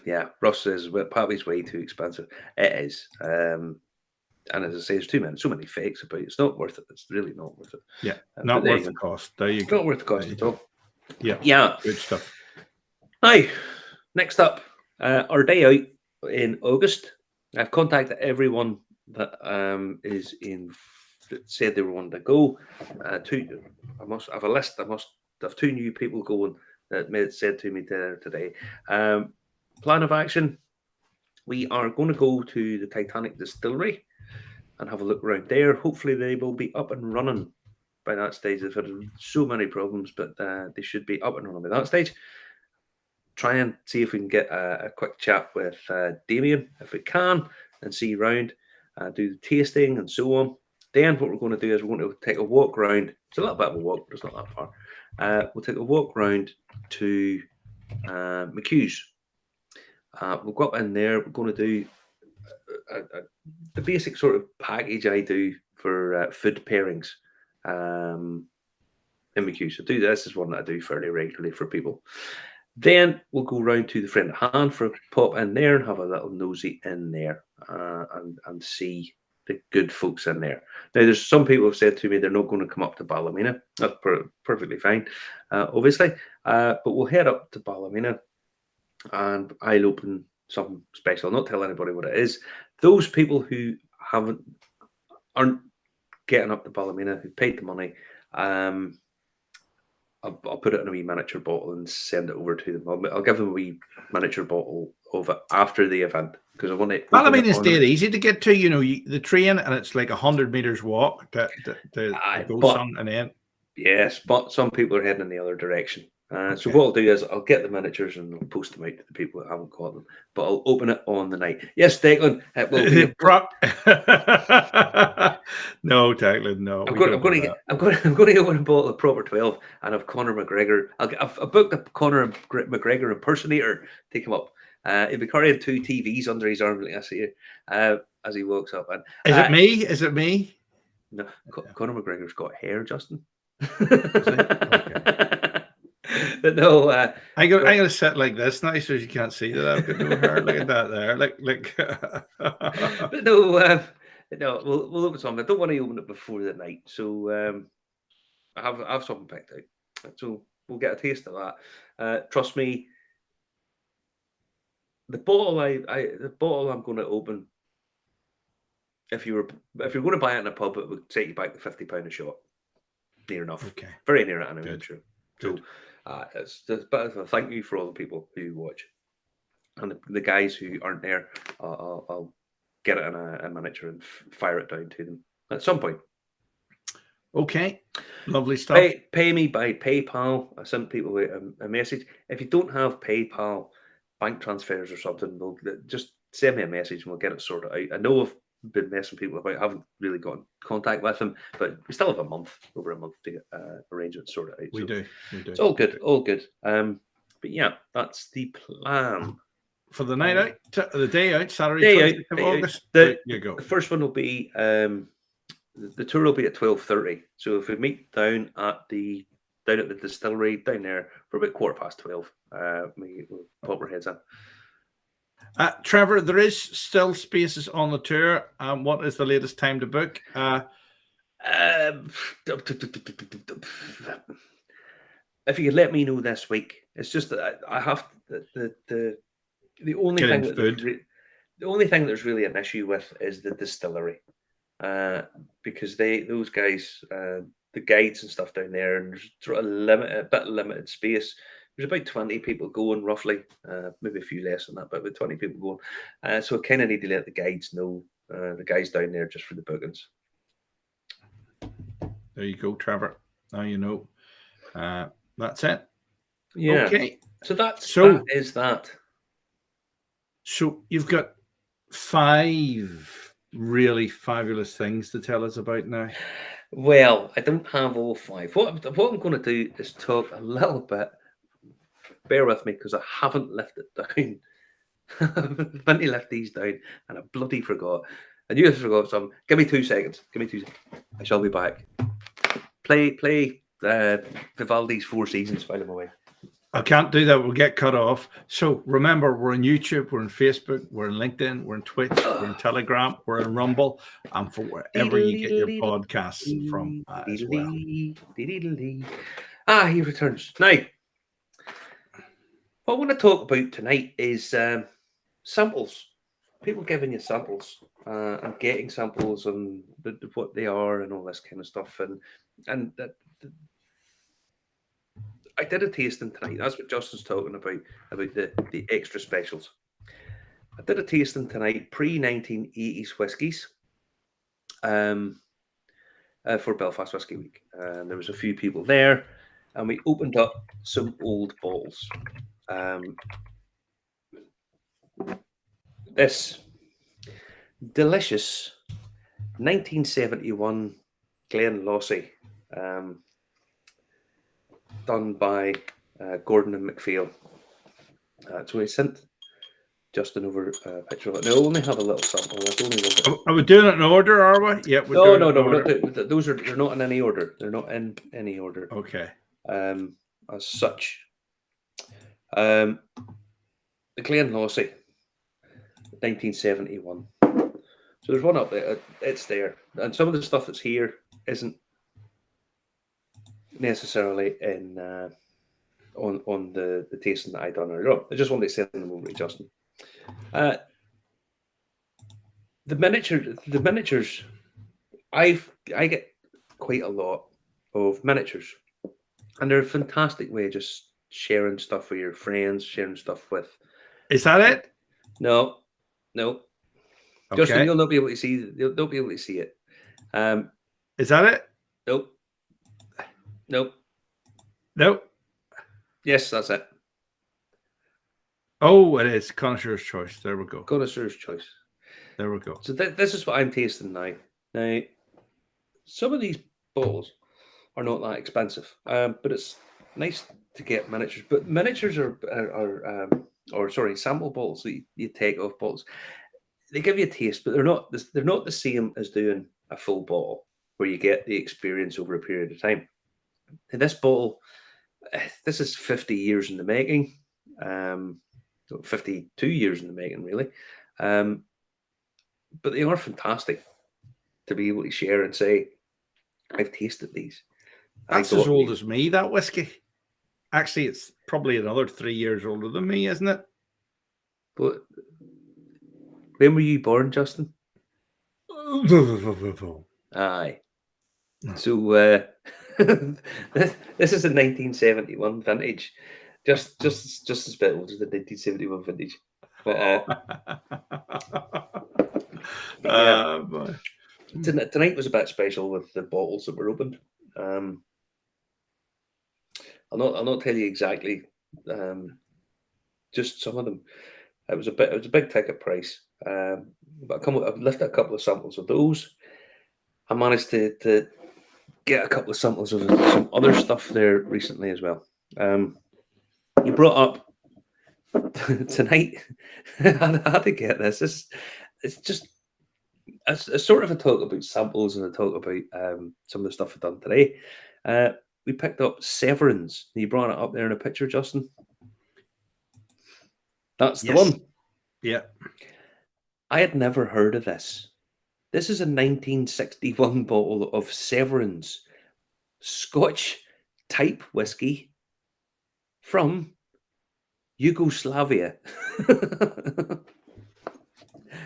yeah. Ross says, "Well, Pappy's way too expensive." It is, and as I say, there's so many fakes about it. It's not worth it. It's really not worth it. Yeah, but not there worth you the go. cost. There you It's go. not worth the cost There at you all. Yeah, Yeah. good stuff. Now, next up, our day out in August. I've contacted everyone that that said they were wanting to go. I must have a list. I must have 2 new people going that said to me today. Plan of action: we are going to go to the Titanic Distillery and have a look around there. Hopefully, they will be up and running by that stage. They've had so many problems, but they should be up and running by that stage. Try and see if we can get a quick chat with Damien, if we can, and see you round, do the tasting and so on. Then what we're going to do is we're going to take a walk round. It's a little bit of a walk, but it's not that far. We'll take a walk round to McHugh's. We'll go up in there. We're going to do the basic sort of package I do for food pairings in McHugh's. So this is one that I do fairly regularly for people. Then we'll go round to the Friend at Hand for a pop in there and have a little nosy in there and see the good folks in there. Now, there's some people have said to me they're not going to come up to Ballymena. That's perfectly fine, obviously. But we'll head up to Ballymena and I'll open something special. Not tell anybody what it is. Those people who aren't getting up to Ballymena, who paid the money, I'll put it in a wee miniature bottle and send it over to them. I'll give them a wee miniature bottle of it after the event because I want to. Ballymena is dead easy to get to. You know, the train, and it's like 100 meters walk to go some, and then. Yes, but some people are heading in the other direction. Okay. So what I'll do is I'll get the miniatures and I'll post them out to the people that haven't got them. But I'll open it on the night. Yes, Declan, it will be No, Declan, no. I'm going to open a bottle of Proper 12 and have Conor McGregor. I've booked a Conor McGregor impersonator to come up. He'll be carrying 2 TVs under his arm, like I see it, as he walks up. And Is it me? Is it me? No, Conor McGregor's got hair, Justin. Okay. But no, I'm gonna sit like this now, so you can't see that I've got no hair. Look at that there, like. But no, no, we'll open something. I don't want to open it before the night, so I have something picked out. So we'll get a taste of that. Trust me, the bottle I'm going to open. If you're going to buy it in a pub, it would take you back to £50 a shot. Near enough. Okay. Very near it, anyway. Good. True. Good. So it's a bit of a thank you for all the people who watch, and the guys who aren't there. I'll get it in a miniature and fire it down to them at some point. Okay, lovely stuff. Pay me by PayPal. I sent people a message. If you don't have PayPal, bank transfers or something, just send me a message and we'll get it sorted out. I know I've been messing people about. I haven't really got in contact with them, but we still have over a month to get arrangements sorted out. We do. It's all good. But yeah, that's the plan. for the night out, the day out, Saturday, Day 20th out, of day out. August. The- There you go. The first one will be the tour will be at 12:30. So if we meet down at the distillery down there for about 12:15, we'll pop our heads in. Trevor, there is still spaces on the tour. What is the latest time to book? If you could let me know this week, it's just that I have the only Getting thing that food. the only thing there's really an issue with is the distillery, because those guys, the guides and stuff down there, and there's sort of limited space. There's about 20 people going roughly, maybe a few less than that, but about 20 people going. So I kind of need to let the guides know, the guys down there, just for the bookings. There you go, Trevor. Now you know. That's it. Yeah. Okay. So that is that. So you've got 5 really fabulous things to tell us about now. Well, I don't have all 5. What I'm going to do is talk a little bit. Bear with me, because I haven't left it down. I've meant to left these down, and I bloody forgot. I knew I forgot some. Give me 2 seconds. I shall be back. Play Vivaldi's 4 Seasons while I'm away. I can't do that. We'll get cut off. So remember, we're on YouTube, we're on Facebook, we're on LinkedIn, we're on Twitch, we're on Telegram, we're on Rumble, and for wherever you get your podcasts from as well. He returns. Now, what I want to talk about tonight is samples. People giving you samples and getting samples and what they are and all this kind of stuff. And I did a tasting tonight. That's what Justin's talking about the extra specials. I did a tasting tonight, pre-1980s whiskies, for Belfast Whisky Week. There was a few people there, and we opened up some old bottles. This delicious 1971 Glenlossie, done by Gordon and MacPhail. So I sent Justin over a picture of it. Now, I only have a little sample. That's only one. Are we doing it in order, are we? Yeah, No, we're not they're not in any order. They're not in any order. Okay. As such. The Glenlossie, 1971. So there's one up there. It's there, and some of the stuff that's here isn't necessarily in on the tasting that I done earlier on. I just wanted to send them over to Justin. The miniatures. I get quite a lot of miniatures, and they're a fantastic way of just sharing stuff with your friends, sharing stuff with. Is that it? No. Okay. Justin, you'll not be able to see. You'll not be able to see it. Is that it? Nope. Nope. Yes, that's it. Oh, it is Connoisseur's Choice. There we go. Connoisseur's Choice. There we go. So this is what I'm tasting now. Now, some of these bottles are not that expensive, but it's nice to get miniatures. But miniatures are sample bottles that you take off bottles. They give you a taste, but they're not the same as doing a full bottle where you get the experience over a period of time. In this bottle, this is 50 years in the making, 52 years in the making, really. But they are fantastic to be able to share and say, I've tasted these. That's as old as me, that whiskey. Actually, it's probably another 3 years older than me, isn't it? But when were you born, Justin? Aye. So this is a 1971 vintage, just as bit old as the 1971 vintage. But tonight was a bit special with the bottles that were opened. I'll not tell you exactly. Just some of them. It was a big ticket price. But I've lifted a couple of samples of those. I managed to get a couple of samples of some other stuff there recently as well. You brought up tonight, I had to get this. It's just it's sort of a talk about samples and a talk about some of the stuff I've done today. We picked up Severance. You brought it up there in a picture, Justin. That's the Yes. one. Yeah. I had never heard of this. This is a 1961 bottle of Severance Scotch type whiskey from Yugoslavia.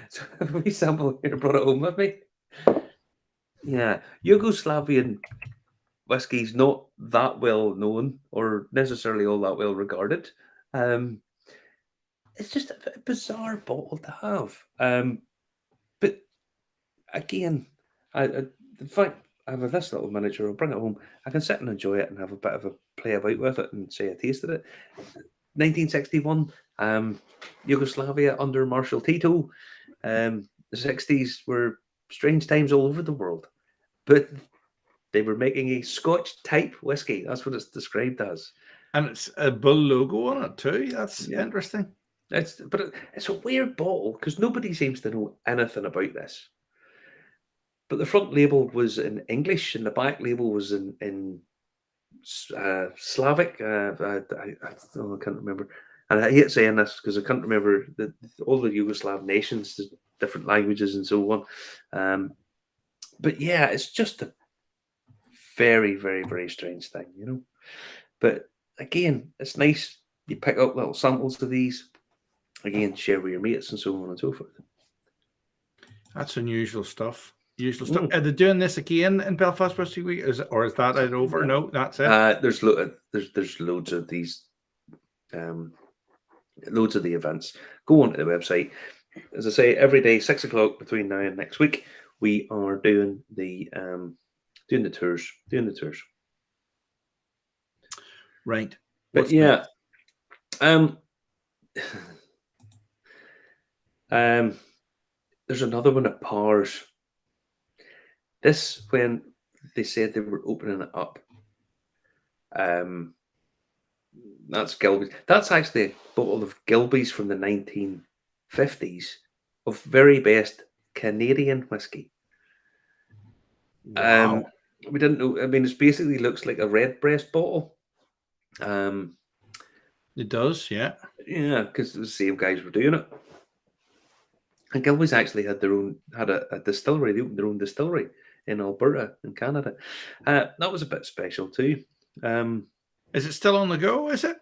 So we sample here, brought it home with me. Yeah, Yugoslavian whiskey's not that well known or necessarily all that well regarded. It's just a bizarre bottle to have. But again, the fact I have this little miniature, I'll bring it home. I can sit and enjoy it and have a bit of a play about with it and say I tasted it. 1961, Yugoslavia under Marshal Tito. The 60s were strange times all over the world, but they were making a Scotch type whiskey. That's what it's described as. And it's a bull logo on it too. That's Yeah. interesting. It's a weird bottle because nobody seems to know anything about this. But the front label was in English and the back label was in Slavic. I can't remember. And I hate saying this because I can't remember all the Yugoslav nations, the different languages and so on. But yeah, it's just a very, very, very strange thing, you know. But again, it's nice. You pick up little samples of these. Again, share with your mates and so on and so forth. That's unusual stuff. Usual stuff. Are they doing this again in Belfast Whiskey Week? Or is that it over? No, that's it. There's loads of these, loads of the events. Go onto the website. As I say, every day, 6 o'clock between now and next week, we are doing the tours. Right. But yeah, there's another one at Powers. This, when they said they were opening it up, that's Gilbey's. That's actually a bottle of Gilbey's from the 1950s of very best Canadian whiskey. Wow. We didn't know. I mean, it basically looks like a redbreast bottle. It does, yeah. Yeah, because the same guys were doing it. And Gilbey's actually had a distillery. They opened their own distillery in Alberta, in Canada. That was a bit special too. Is it still on the go? Is it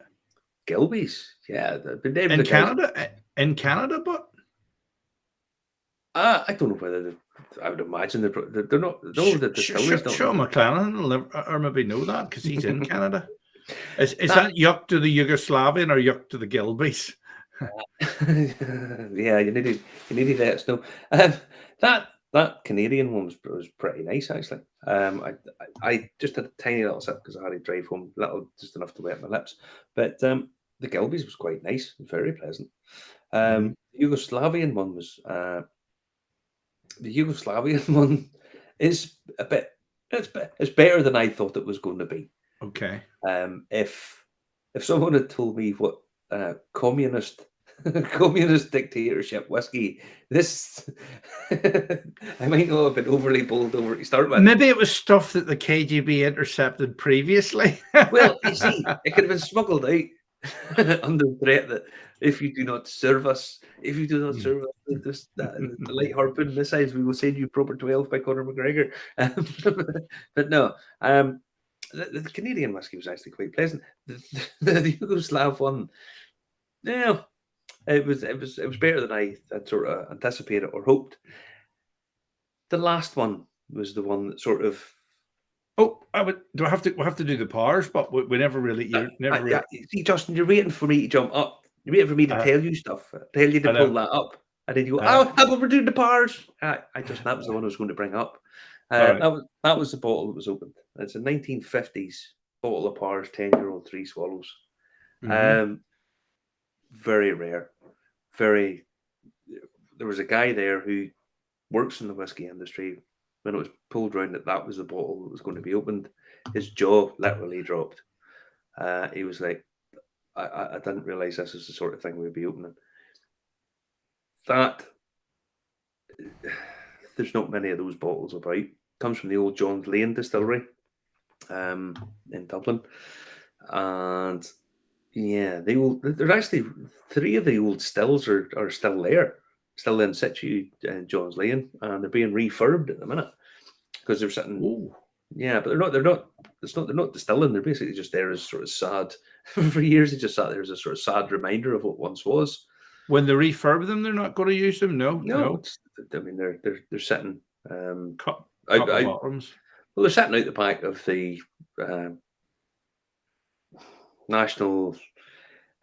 Gilbey's? Yeah, in Canada? In Canada, but I don't know whether I would imagine they're not. No, the distilleries don't. Sean McLennan will or maybe know that because he's in Canada. Is that yuck to the Yugoslavian or yuck to the Gilbeys? Yeah, you need to let us know. That Canadian one was pretty nice actually. I just had a tiny little sip because I had to drive home, just enough to wet my lips. But the Gilbey's was quite nice, very pleasant. The Yugoslavian one was the Yugoslavian one is a bit. It's better than I thought it was going to be. Okay. If someone had told me what communist dictatorship whiskey, this I might not have been overly bold over to start with. Maybe it was stuff that the KGB intercepted previously. Well, you see, it could have been smuggled out under threat that if you do not serve us the light harpoon missiles, we will send you Proper 12 by Conor McGregor. But no, the Canadian whiskey was actually quite pleasant. The Yugoslav one, yeah, it was better than I had sort of anticipated or hoped. The last one was the one that sort of. Oh, we'll have to do the powers, but we never really. See, Justin, you're waiting for me to jump up. You're waiting for me to tell you stuff, tell you to pull that up, and then you go, "Oh, how about we're doing the powers?" That was the one I was going to bring up. That was the bottle that was opened. It's a 1950s bottle of Powers, 10-year-old 3 swallows. Very rare. There was a guy there who works in the whiskey industry. When it was pulled around that was the bottle that was going to be opened, his jaw literally dropped. He was like, I didn't realise this is the sort of thing we'd be opening. That there's not many of those bottles about. Comes from the old John's Lane distillery in Dublin, and yeah, there's actually 3 of the old stills are still there, still in situ in John's Lane, and they're being refurbed at the minute because they're sitting. Oh, Yeah, but they're not distilling. They're basically just there as sort of sad. For years, they just sat there as a sort of sad reminder of what once was. when they refurb them, they're not going to use them. No, No, I mean they're sitting. Cup Out, of out, bottoms. well, they're sitting out the back of the National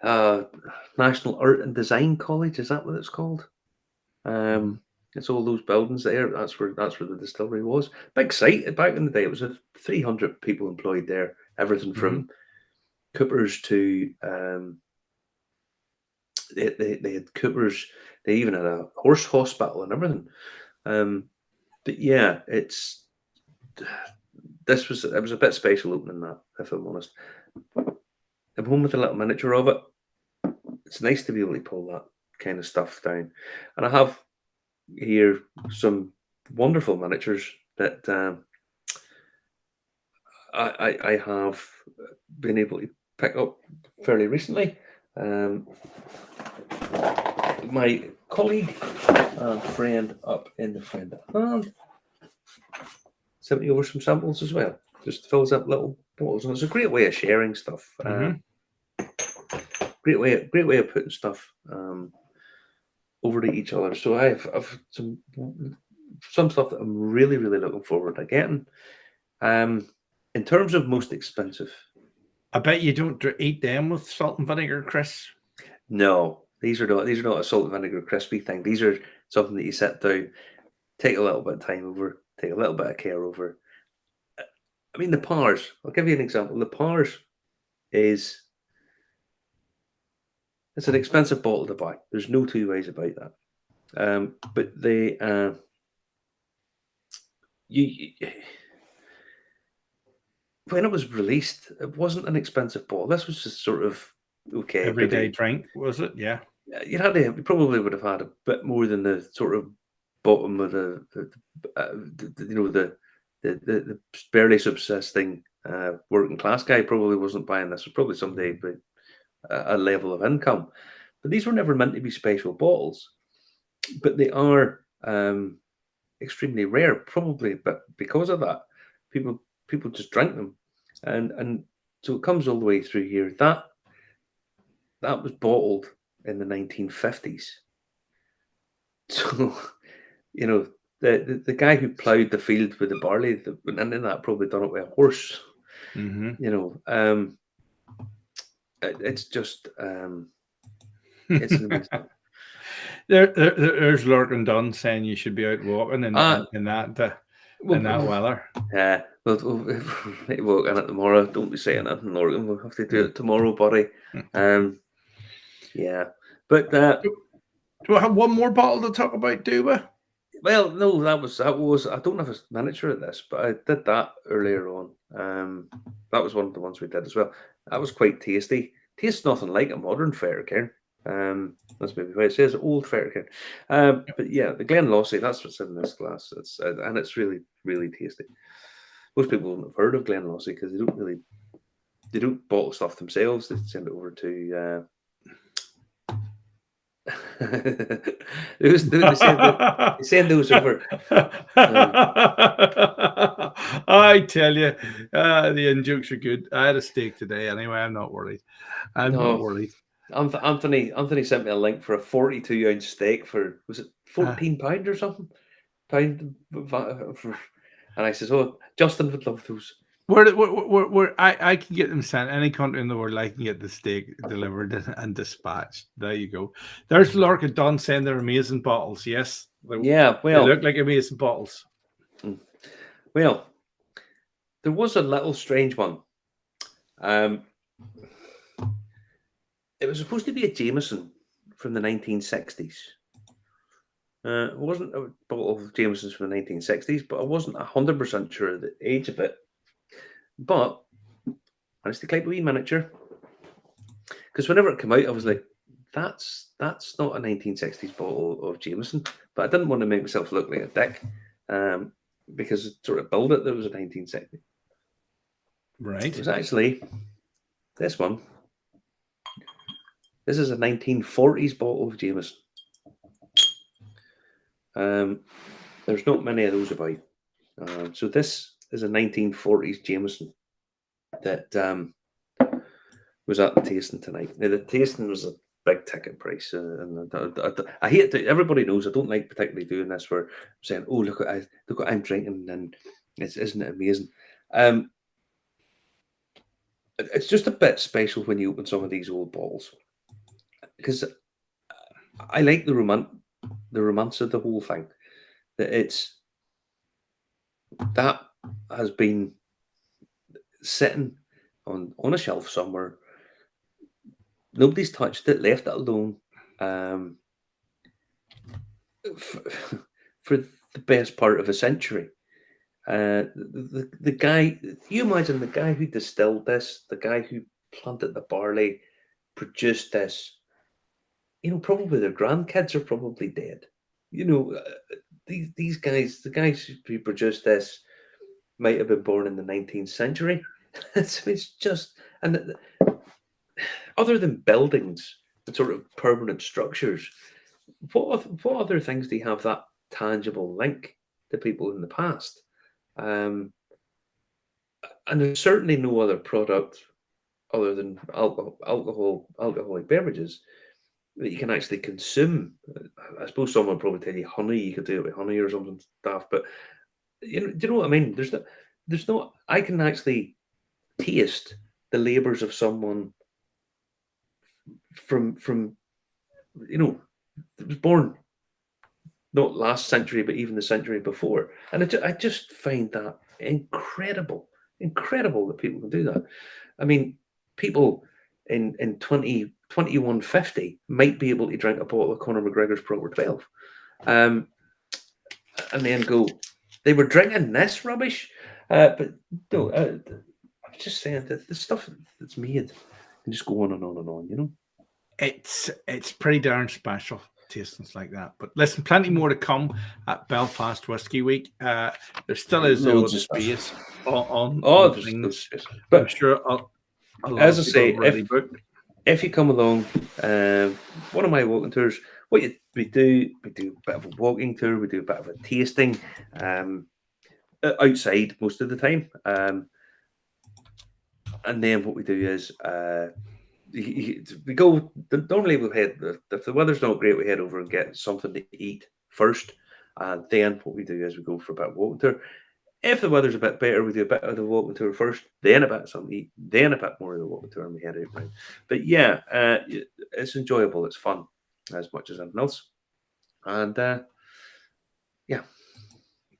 National Art and Design College. Is that what it's called? It's all those buildings there. That's where the distillery was. Big site back in the day. It was 300 people employed there. Everything from coopers to they had coopers. They even had a horse hospital and everything. But yeah, it was a bit special opening that, if I'm honest. I'm home with a little miniature of it. It's nice to be able to pull that kind of stuff down, and I have here some wonderful miniatures that I have been able to pick up fairly recently. My colleague and friend up in the friend at hand sent me over some samples as well. Just fills up little bottles, and it's a great way of sharing stuff. Great way of putting stuff over to each other. So I've some stuff that I'm really looking forward to getting. In terms of most expensive, I bet you don't eat them with salt and vinegar, Chris. no, these are not a salt and vinegar crispy thing. These are something that you sit down, take a little bit of time over, take a little bit of care over. I mean, the Pars. I'll give you an example. The Pars it's an expensive bottle to buy. There's no two ways about that. But they when it was released, it wasn't an expensive bottle. This was just sort of okay. Everyday drink, was it? Yeah. You probably would have had a bit more than the sort of bottom of the barely subsisting working class guy probably wasn't buying this. It was probably somebody with a level of income. But these were never meant to be special bottles. But they are extremely rare, probably, but because of that, people just drink them, and so it comes all the way through here. That was bottled in the 1950s. So, the guy who ploughed the field with the barley that went into that probably done it with a horse. It's just it's an amazing. There's Lurkin Dunn saying you should be out walking in that weather. Yeah, we'll walk in it tomorrow. Don't be saying that, Lurkin. We'll have to do it tomorrow, buddy. Yeah, but do I have one more bottle to talk about, do we? Well, no, that was. I don't have a miniature of this, but I did that earlier on. That was one of the ones we did as well. That was quite tasty. Tastes nothing like a modern Faircairn. That's maybe why it says old Faircairn. But yeah, the Glenlossie, that's what's in this glass. And it's really tasty. Most people won't have heard of Glenlossie because they don't bottle stuff themselves. They send it over to. They send those over. I tell you, the in-jokes are good. I had a steak today anyway. I'm not worried. Not worried. Anthony sent me a link for a 42-ounce steak for, was it £14 or something? And I says, "Oh, Justin would love those." Where I can get them sent any country in the world. I can get the steak delivered and dispatched. There you go. There's Lorca Dunn saying they're amazing bottles. Yes, they look like amazing bottles. Well, there was a little strange one. It was supposed to be a Jameson from the 1960s. It wasn't a bottle of Jamesons from the 1960s, but I wasn't 100% sure of the age of it. But managed to clip a wee miniature. because whenever it came out, I was like, that's not a 1960s bottle of Jameson. But I didn't want to make myself look like a dick, because it sort of billed it that it was a 1960. Right. It was actually this one. This is a 1940s bottle of Jameson. There's not many of those about. So this is a 1940s Jameson that was at the tasting tonight. Now, the tasting was a big ticket price, and I hate to. Everybody knows I don't like particularly doing this where I'm saying, "Oh, look what I'm drinking," and isn't it amazing? It's just a bit special when you open some of these old bottles, because I like the romance of the whole thing. That that has been sitting on a shelf somewhere. Nobody's touched it, left it alone, for the best part of a century. The guy, you imagine the guy who distilled this, the guy who planted the barley, produced this. Probably their grandkids are probably dead. These guys, the guys who produced this, might have been born in the 19th century. It's just, and other than buildings and sort of permanent structures, what other things do you have that tangible link to people in the past? And there's certainly no other product other than alcoholic beverages that you can actually consume. I suppose someone would probably tell you honey, you could do it with honey or something stuff, but do you know what I mean? There's no. I can actually taste the labors of someone from that was born not last century, but even the century before, and I just find that incredible that people can do that. I mean, people in 2150 might be able to drink a bottle of Conor McGregor's Proper 12, and then go, they were drinking this rubbish. But no, I'm just saying that the stuff that's made can just go on and on and on. It's pretty darn special tastings like that. But listen, plenty more to come at Belfast Whiskey Week. There still is a lot of space on things. But I'm sure as I say, if you come along, one of my walking tours, we do a bit of a walking tour, we do a bit of a tasting, outside most of the time, and then what we do is we go. Normally we'll head, if the weather's not great, we head over and get something to eat first, and then what we do is we go for a bit of walking tour. If the weather's a bit better, we do a bit of the walking tour first, then a bit of something to eat, then a bit more of the walking tour, and we head out round. But yeah, it's enjoyable, it's fun as much as anything else, and yeah,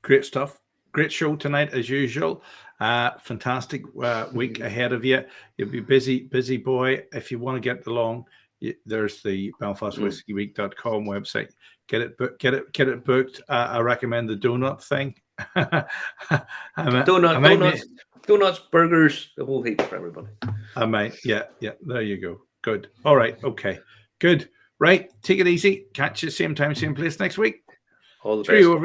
great stuff. Great show tonight as usual. Fantastic week ahead of you. You'll be busy boy. If you want to get along, there's the BelfastWhiskeyWeek.com website. Get it booked. I recommend the donut thing. Donuts, burgers, the whole heap for everybody. I might. Yeah. There you go. Good. All right. Okay. Good. Right. Take it easy. Catch you same time, same place next week. All the best. Everyone.